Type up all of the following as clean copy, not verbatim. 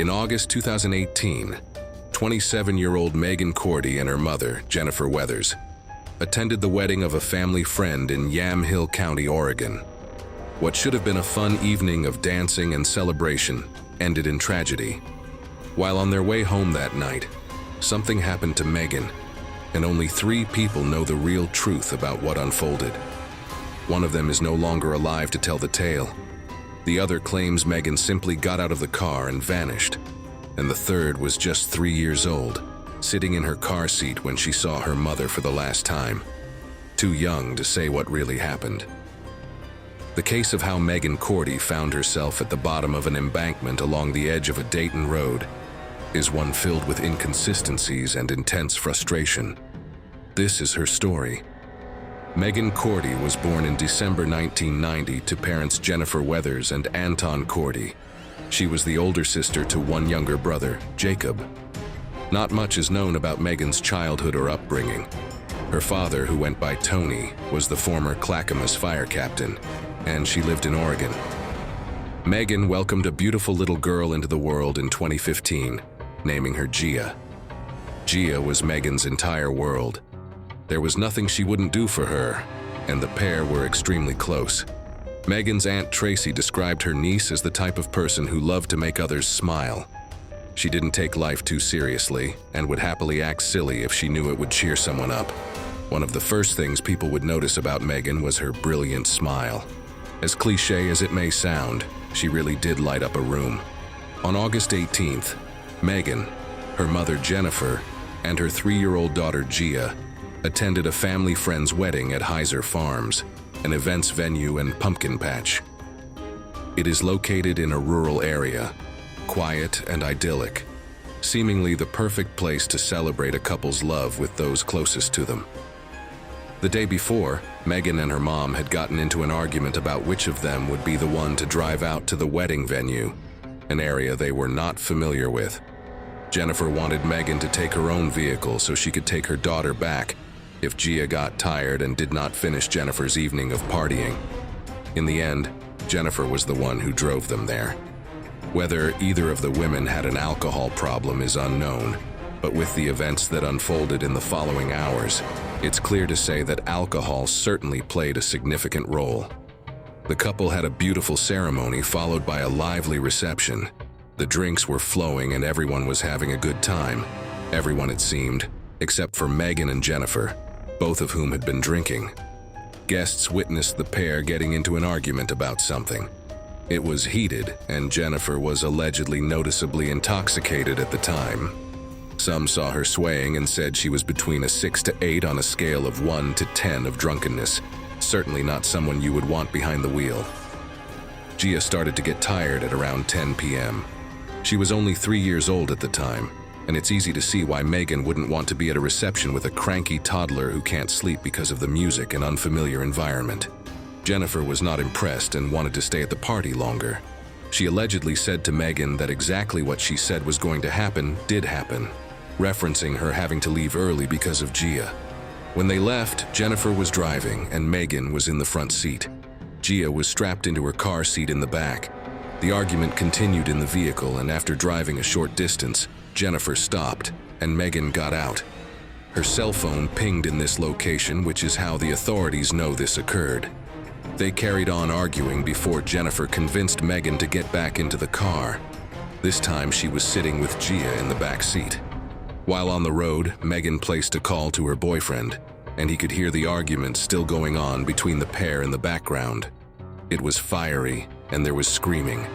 In August 2018, 27-year-old Meighan Cordie and her mother, Jennifer Weathers, attended the wedding of a family friend in Yamhill County, Oregon. What should have been a fun evening of dancing and celebration ended in tragedy. While on their way home that night, something happened to Meighan, and only 3 people know the real truth about what unfolded. One of them is no longer alive to tell the tale. The other claims Meighan simply got out of the car and vanished, and the third was just 3 years old, sitting in her car seat when she saw her mother for the last time, too young to say what really happened. The case of how Meighan Cordie found herself at the bottom of an embankment along the edge of a Dayton road is one filled with inconsistencies and intense frustration. This is her story. Meighan Cordie was born in December 1990 to parents Jennifer Weathers and Anton Cordie. She was the older sister to one younger brother, Jacob. Not much is known about Meighan's childhood or upbringing. Her father, who went by Tony, was the former Clackamas fire captain, and she lived in Oregon. Meighan welcomed a beautiful little girl into the world in 2015, naming her Gia. Gia was Meighan's entire world. There was nothing she wouldn't do for her, and the pair were extremely close. Meighan's Aunt Tracy described her niece as the type of person who loved to make others smile. She didn't take life too seriously and would happily act silly if she knew it would cheer someone up. One of the first things people would notice about Meighan was her brilliant smile. As cliché as it may sound, she really did light up a room. On August 18th, Meighan, her mother Jennifer, and her 3-year-old daughter Gia attended a family friend's wedding at Heiser Farms, an events venue and pumpkin patch. It is located in a rural area, quiet and idyllic, seemingly the perfect place to celebrate a couple's love with those closest to them. The day before, Meighan and her mom had gotten into an argument about which of them would be the one to drive out to the wedding venue, an area they were not familiar with. Jennifer wanted Meighan to take her own vehicle so she could take her daughter back if Gia got tired and did not finish Jennifer's evening of partying. In the end, Jennifer was the one who drove them there. Whether either of the women had an alcohol problem is unknown, but with the events that unfolded in the following hours, it's clear to say that alcohol certainly played a significant role. The couple had a beautiful ceremony followed by a lively reception. The drinks were flowing and everyone was having a good time. Everyone, it seemed, except for Meighan and Jennifer, both of whom had been drinking. Guests witnessed the pair getting into an argument about something. It was heated, and Jennifer was allegedly noticeably intoxicated at the time. Some saw her swaying and said she was between a 6 to 8 on a scale of 1 to 10 of drunkenness, certainly not someone you would want behind the wheel. Gia started to get tired at around 10 p.m. She was only 3 years old at the time, and it's easy to see why Meighan wouldn't want to be at a reception with a cranky toddler who can't sleep because of the music and unfamiliar environment. Jennifer was not impressed and wanted to stay at the party longer. She allegedly said to Meighan that exactly what she said was going to happen did happen, referencing her having to leave early because of Gia. When they left, Jennifer was driving and Meighan was in the front seat. Gia was strapped into her car seat in the back. The argument continued in the vehicle, and after driving a short distance, Jennifer stopped and Meighan got out. Her cell phone pinged in this location, which is how the authorities know this occurred. They carried on arguing before Jennifer convinced Meighan to get back into the car. This time she was sitting with Gia in the back seat. While on the road, Meighan placed a call to her boyfriend, and he could hear the argument still going on between the pair in the background. It was fiery, and there was screaming.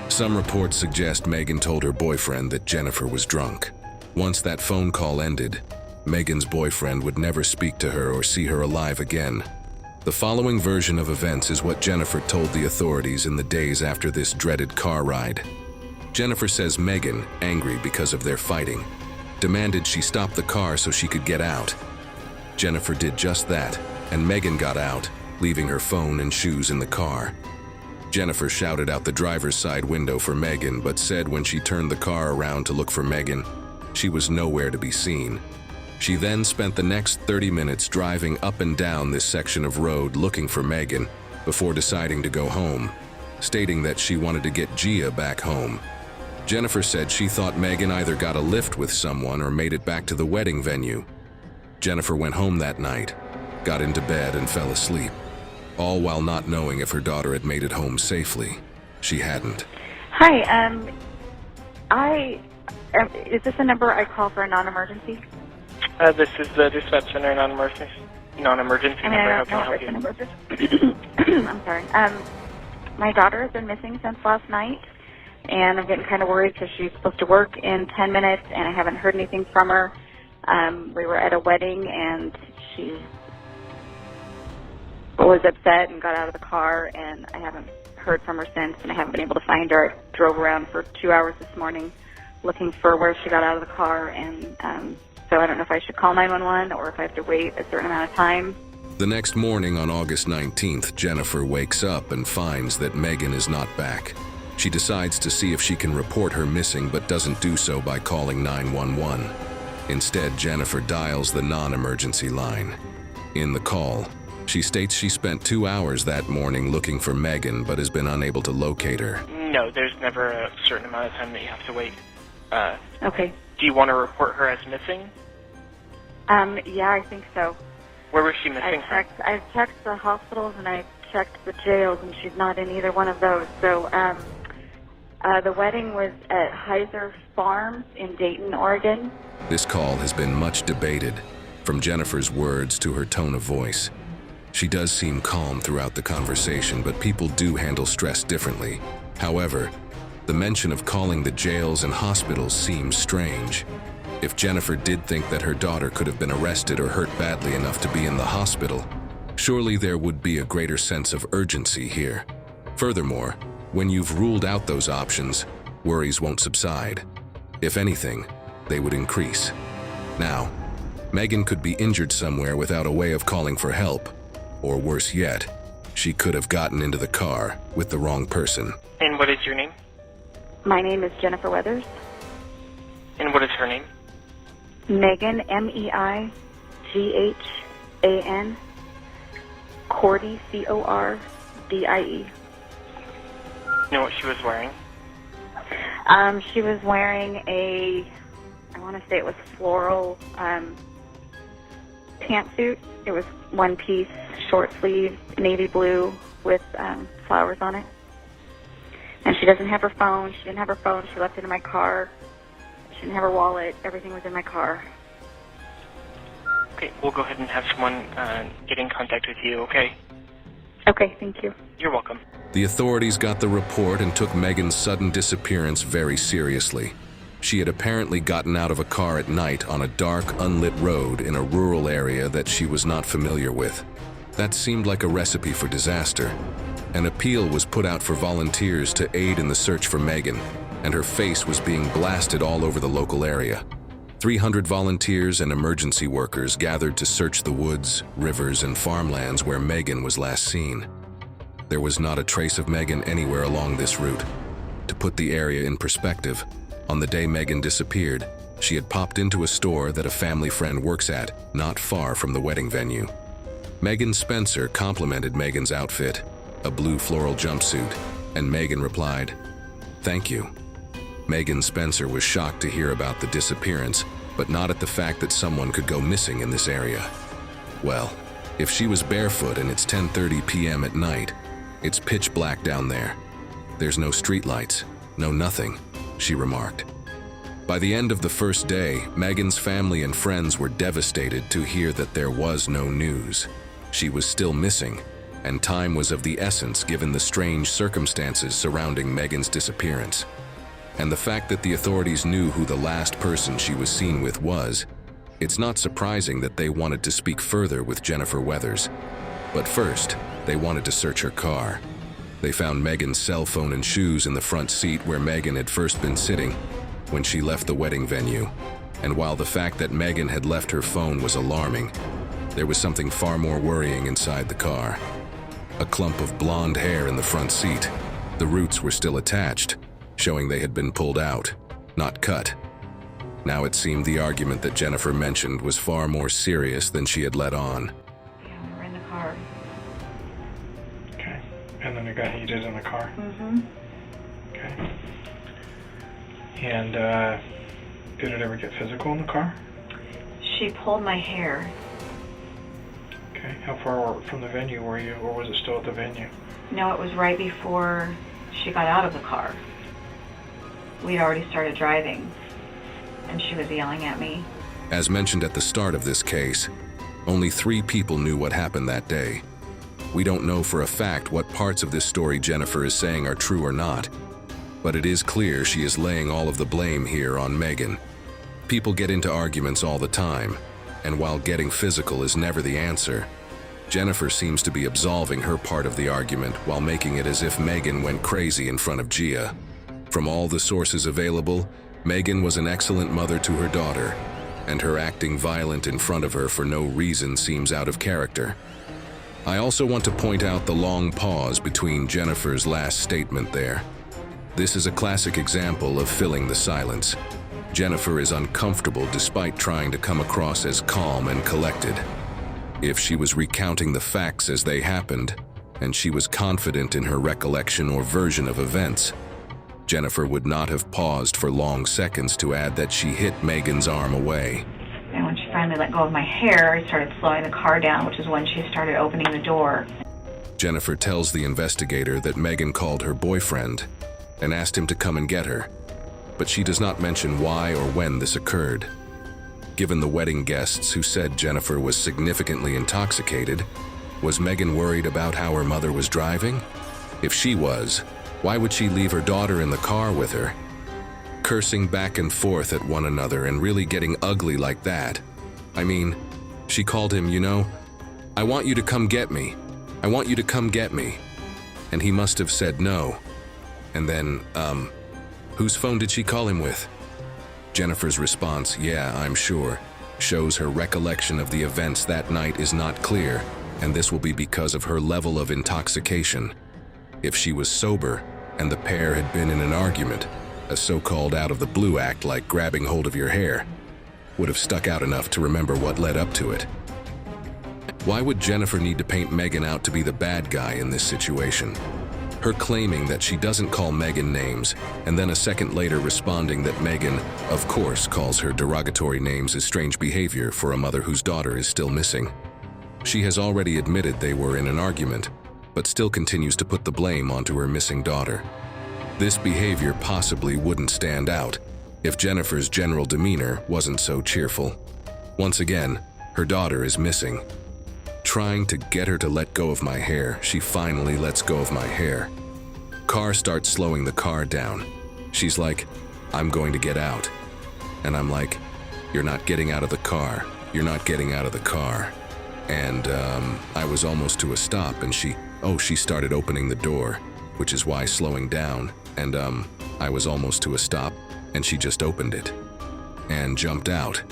Some reports suggest Meighan told her boyfriend that Jennifer was drunk. Once that phone call ended, Meighan's boyfriend would never speak to her or see her alive again. The following version of events is what Jennifer told the authorities in the days after this dreaded car ride. Jennifer says Meighan, angry because of their fighting, demanded she stop the car so she could get out. Jennifer did just that, and Meighan got out, leaving her phone and shoes in the car. Jennifer shouted out the driver's side window for Meighan, but said when she turned the car around to look for Meighan, she was nowhere to be seen. She then spent the next 30 minutes driving up and down this section of road looking for Meighan before deciding to go home, stating that she wanted to get Gia back home. Jennifer said she thought Meighan either got a lift with someone or made it back to the wedding venue. Jennifer went home that night, got into bed and fell asleep, all while not knowing if her daughter had made it home safely. She hadn't. Hi, is this a number I call for a non-emergency? This is the dispatch center non-emergency number. How can I help you? I'm sorry. My daughter has been missing since last night, and I'm getting kind of worried because she's supposed to work in 10 minutes, and I haven't heard anything from her. We were at a wedding, and she was upset and got out of the car, and I haven't heard from her since, and I haven't been able to find her. I drove around for 2 hours this morning looking for where she got out of the car, and so I don't know if I should call 911 or if I have to wait a certain amount of time. The next morning on August 19th, Jennifer wakes up and finds that Meighan is not back. She decides to see if she can report her missing, but doesn't do so by calling 911. Instead, Jennifer dials the non-emergency line. In the call, she states she spent 2 hours that morning looking for Meighan, but has been unable to locate her. No, there's never a certain amount of time that you have to wait. Okay. Do you want to report her as missing? Yeah, I think so. Where was she missing from? I've checked the hospitals and I've checked the jails, and she's not in either one of those. So, the wedding was at Heiser Farms in Dayton, Oregon. This call has been much debated, from Jennifer's words to her tone of voice. She does seem calm throughout the conversation, but people do handle stress differently. However, the mention of calling the jails and hospitals seems strange. If Jennifer did think that her daughter could have been arrested or hurt badly enough to be in the hospital, surely there would be a greater sense of urgency here. Furthermore, when you've ruled out those options, worries won't subside. If anything, they would increase. Now, Meighan could be injured somewhere without a way of calling for help. Or worse yet, she could have gotten into the car with the wrong person. And what is your name? My name is Jennifer Weathers. And what is her name? Meighan, Meighan, Cordie, Cordie. You know what she was wearing? She was wearing I want to say it was floral pantsuit. It was one piece, short sleeve, navy blue with flowers on it. And she doesn't have her phone. She didn't have her phone. She left it in my car. She didn't have her wallet. Everything was in my car. Okay, we'll go ahead and have someone get in contact with you, okay? Okay, thank you. You're welcome. The authorities got the report and took Meighan's sudden disappearance very seriously. She had apparently gotten out of a car at night on a dark, unlit road in a rural area that she was not familiar with. That seemed like a recipe for disaster. An appeal was put out for volunteers to aid in the search for Meighan, and her face was being blasted all over the local area. 300 volunteers and emergency workers gathered to search the woods, rivers, and farmlands where Meighan was last seen. There was not a trace of Meighan anywhere along this route. To put the area in perspective, on the day Meighan disappeared, she had popped into a store that a family friend works at, not far from the wedding venue. Megan Spencer complimented Meighan's outfit, a blue floral jumpsuit, and Meighan replied, "Thank you." Meighan Spencer was shocked to hear about the disappearance, but not at the fact that someone could go missing in this area. Well, if she was barefoot and it's 10:30 p.m. at night, it's pitch black down there. There's no streetlights, no nothing, she remarked. By the end of the first day, Meighan's family and friends were devastated to hear that there was no news. She was still missing, and time was of the essence given the strange circumstances surrounding Meighan's disappearance. And the fact that the authorities knew who the last person she was seen with was, it's not surprising that they wanted to speak further with Jennifer Weathers. But first, they wanted to search her car. They found Meighan's cell phone and shoes in the front seat where Meighan had first been sitting when she left the wedding venue. And while the fact that Meighan had left her phone was alarming, there was something far more worrying inside the car. A clump of blonde hair in the front seat. The roots were still attached, showing they had been pulled out, not cut. Now it seemed the argument that Jennifer mentioned was far more serious than she had let on. Yeah, we're in the car. Okay. And then it got heated in the car? Mm-hmm. Okay. And did it ever get physical in the car? She pulled my hair. Okay. How far from the venue were you, or was it still at the venue? No, it was right before she got out of the car. We'd already started driving, and she was yelling at me. As mentioned at the start of this case, only 3 people knew what happened that day. We don't know for a fact what parts of this story Jennifer is saying are true or not, but it is clear she is laying all of the blame here on Meighan. People get into arguments all the time, and while getting physical is never the answer, Jennifer seems to be absolving her part of the argument while making it as if Meighan went crazy in front of Gia. From all the sources available, Meighan was an excellent mother to her daughter, and her acting violent in front of her for no reason seems out of character. I also want to point out the long pause between Jennifer's last statement there. This is a classic example of filling the silence. Jennifer is uncomfortable despite trying to come across as calm and collected. If she was recounting the facts as they happened, and she was confident in her recollection or version of events, Jennifer would not have paused for long seconds to add that she hit Meighan's arm away. And when she finally let go of my hair, I started slowing the car down, which is when she started opening the door. Jennifer tells the investigator that Meighan called her boyfriend and asked him to come and get her, but she does not mention why or when this occurred. Given the wedding guests who said Jennifer was significantly intoxicated, was Meighan worried about how her mother was driving? If she was, why would she leave her daughter in the car with her? Cursing back and forth at one another and really getting ugly like that. I mean, she called him, I want you to come get me. I want you to come get me. And he must have said no. And then, whose phone did she call him with? Jennifer's response, yeah, I'm sure, shows her recollection of the events that night is not clear, and this will be because of her level of intoxication. If she was sober, and the pair had been in an argument, a so-called out-of-the-blue act like grabbing hold of your hair, would have stuck out enough to remember what led up to it. Why would Jennifer need to paint Meighan out to be the bad guy in this situation? Her claiming that she doesn't call Meighan names, and then a second later responding that Meighan, of course, calls her derogatory names is strange behavior for a mother whose daughter is still missing. She has already admitted they were in an argument, but still continues to put the blame onto her missing daughter. This behavior possibly wouldn't stand out if Jennifer's general demeanor wasn't so cheerful. Once again, her daughter is missing. Trying to get her to let go of my hair, she finally lets go of my hair. Car starts slowing the car down. She's like, I'm going to get out. And I'm like, you're not getting out of the car. You're not getting out of the car. And I was almost to a stop and she started opening the door, which is why slowing down. And I was almost to a stop and she just opened it and jumped out.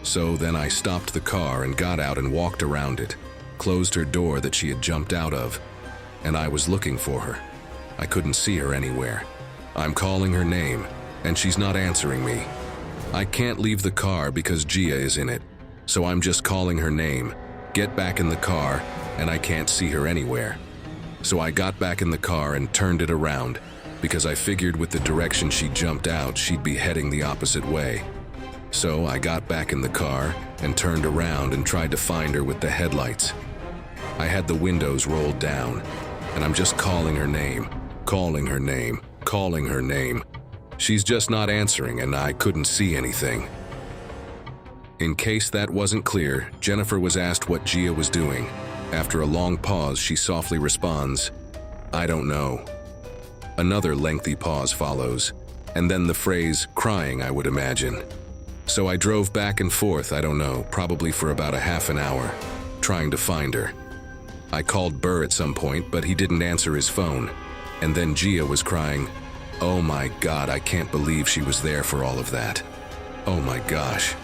So then I stopped the car and got out and walked around it, closed her door that she had jumped out of, and I was looking for her. I couldn't see her anywhere. I'm calling her name, and she's not answering me. I can't leave the car because Gia is in it, so I'm just calling her name, get back in the car, and I can't see her anywhere. So I got back in the car and turned it around, because I figured with the direction she jumped out, she'd be heading the opposite way. So I got back in the car and turned around and tried to find her with the headlights. I had the windows rolled down, and I'm just calling her name, calling her name, calling her name. She's just not answering, and I couldn't see anything. In case that wasn't clear, Jennifer was asked what Gia was doing. After a long pause, she softly responds, I don't know. Another lengthy pause follows, and then the phrase, crying, I would imagine. So I drove back and forth, I don't know, probably for about a half an hour, trying to find her. I called Burr at some point, but he didn't answer his phone. And then Gia was crying, oh my God, I can't believe she was there for all of that. Oh my gosh.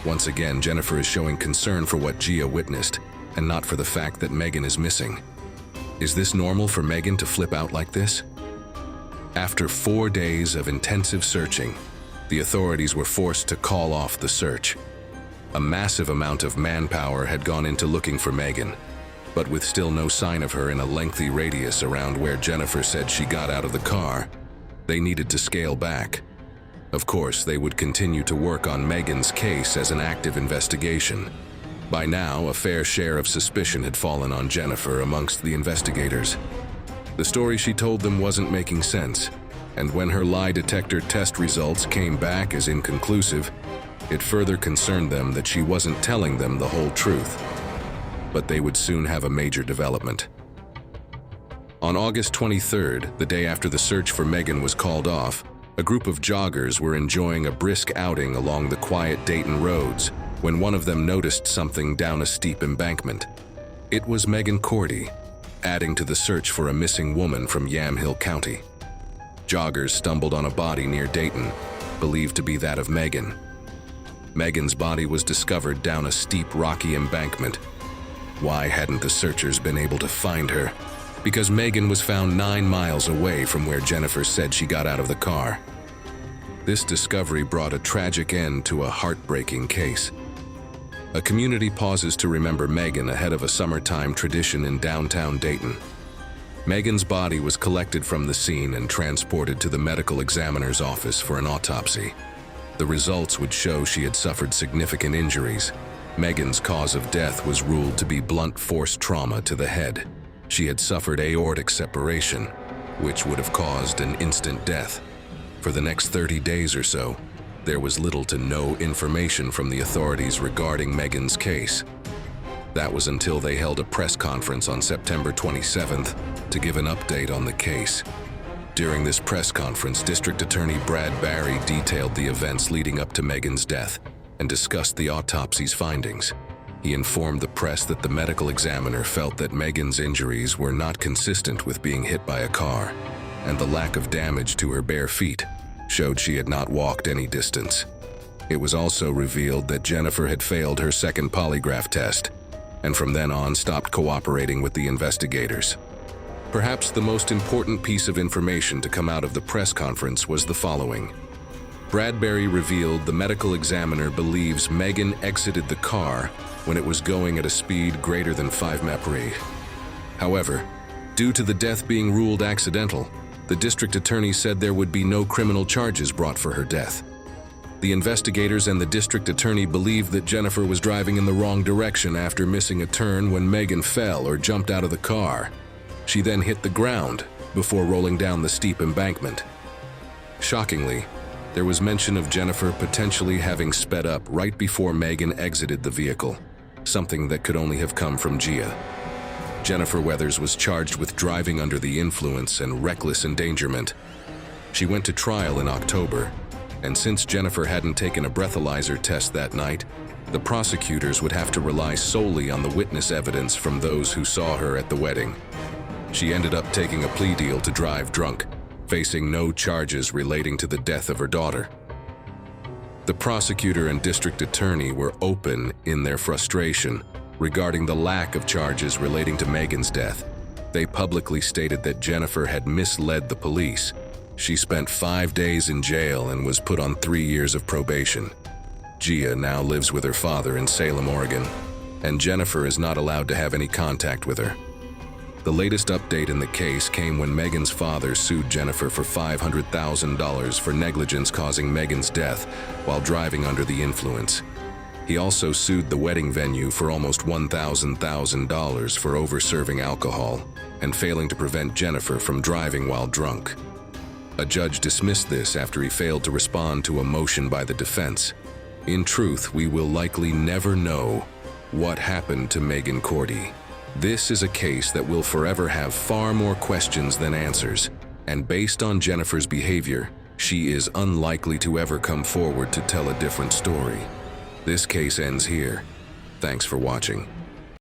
Once again, Jennifer is showing concern for what Gia witnessed, and not for the fact that Meighan is missing. Is this normal for Meighan to flip out like this? After 4 days of intensive searching, the authorities were forced to call off the search. A massive amount of manpower had gone into looking for Meighan, but with still no sign of her in a lengthy radius around where Jennifer said she got out of the car, they needed to scale back. Of course, they would continue to work on Meighan's case as an active investigation. By now, a fair share of suspicion had fallen on Jennifer amongst the investigators. The story she told them wasn't making sense, and when her lie detector test results came back as inconclusive, it further concerned them that she wasn't telling them the whole truth. But they would soon have a major development. On August 23rd, the day after the search for Meighan was called off, a group of joggers were enjoying a brisk outing along the quiet Dayton roads when one of them noticed something down a steep embankment. It was Meighan Cordie, adding to the search for a missing woman from Yamhill County. Joggers stumbled on a body near Dayton, believed to be that of Meighan. Meighan's body was discovered down a steep, rocky embankment. Why hadn't the searchers been able to find her? Because Meighan was found 9 miles away from where Jennifer said she got out of the car. This discovery brought a tragic end to a heartbreaking case. A community pauses to remember Meighan ahead of a summertime tradition in downtown Dayton. Meighan's body was collected from the scene and transported to the medical examiner's office for an autopsy. The results would show she had suffered significant injuries. Meighan's cause of death was ruled to be blunt force trauma to the head. She had suffered aortic separation, which would have caused an instant death. For the next 30 days or so, there was little to no information from the authorities regarding Meighan's case. That was until they held a press conference on September 27th to give an update on the case. During this press conference, District Attorney Brad Barry detailed the events leading up to Meighan's death and discussed the autopsy's findings. He informed the press that the medical examiner felt that Meighan's injuries were not consistent with being hit by a car, and the lack of damage to her bare feet showed she had not walked any distance. It was also revealed that Jennifer had failed her second polygraph test, and from then on stopped cooperating with the investigators. Perhaps the most important piece of information to come out of the press conference was the following. Bradbury revealed the medical examiner believes Meighan exited the car when it was going at a speed greater than 5 mph. However, due to the death being ruled accidental, the district attorney said there would be no criminal charges brought for her death. The investigators and the district attorney believed that Jennifer was driving in the wrong direction after missing a turn when Meighan fell or jumped out of the car. She then hit the ground before rolling down the steep embankment. Shockingly, there was mention of Jennifer potentially having sped up right before Meighan exited the vehicle, something that could only have come from Gia. Jennifer Weathers was charged with driving under the influence and reckless endangerment. She went to trial in October, and since Jennifer hadn't taken a breathalyzer test that night, the prosecutors would have to rely solely on the witness evidence from those who saw her at the wedding. She ended up taking a plea deal to drive drunk, facing no charges relating to the death of her daughter. The prosecutor and district attorney were open in their frustration regarding the lack of charges relating to Meighan's death. They publicly stated that Jennifer had misled the police. She spent 5 days in jail and was put on 3 years of probation. Gia now lives with her father in Salem, Oregon, and Jennifer is not allowed to have any contact with her. The latest update in the case came when Meighan's father sued Jennifer for $500,000 for negligence causing Meighan's death while driving under the influence. He also sued the wedding venue for almost $1,000 for over-serving alcohol and failing to prevent Jennifer from driving while drunk. A judge dismissed this after he failed to respond to a motion by the defense. In truth, we will likely never know what happened to Meighan Cordie. This is a case that will forever have far more questions than answers, and based on Jennifer's behavior, she is unlikely to ever come forward to tell a different story. This case ends here. Thanks for watching.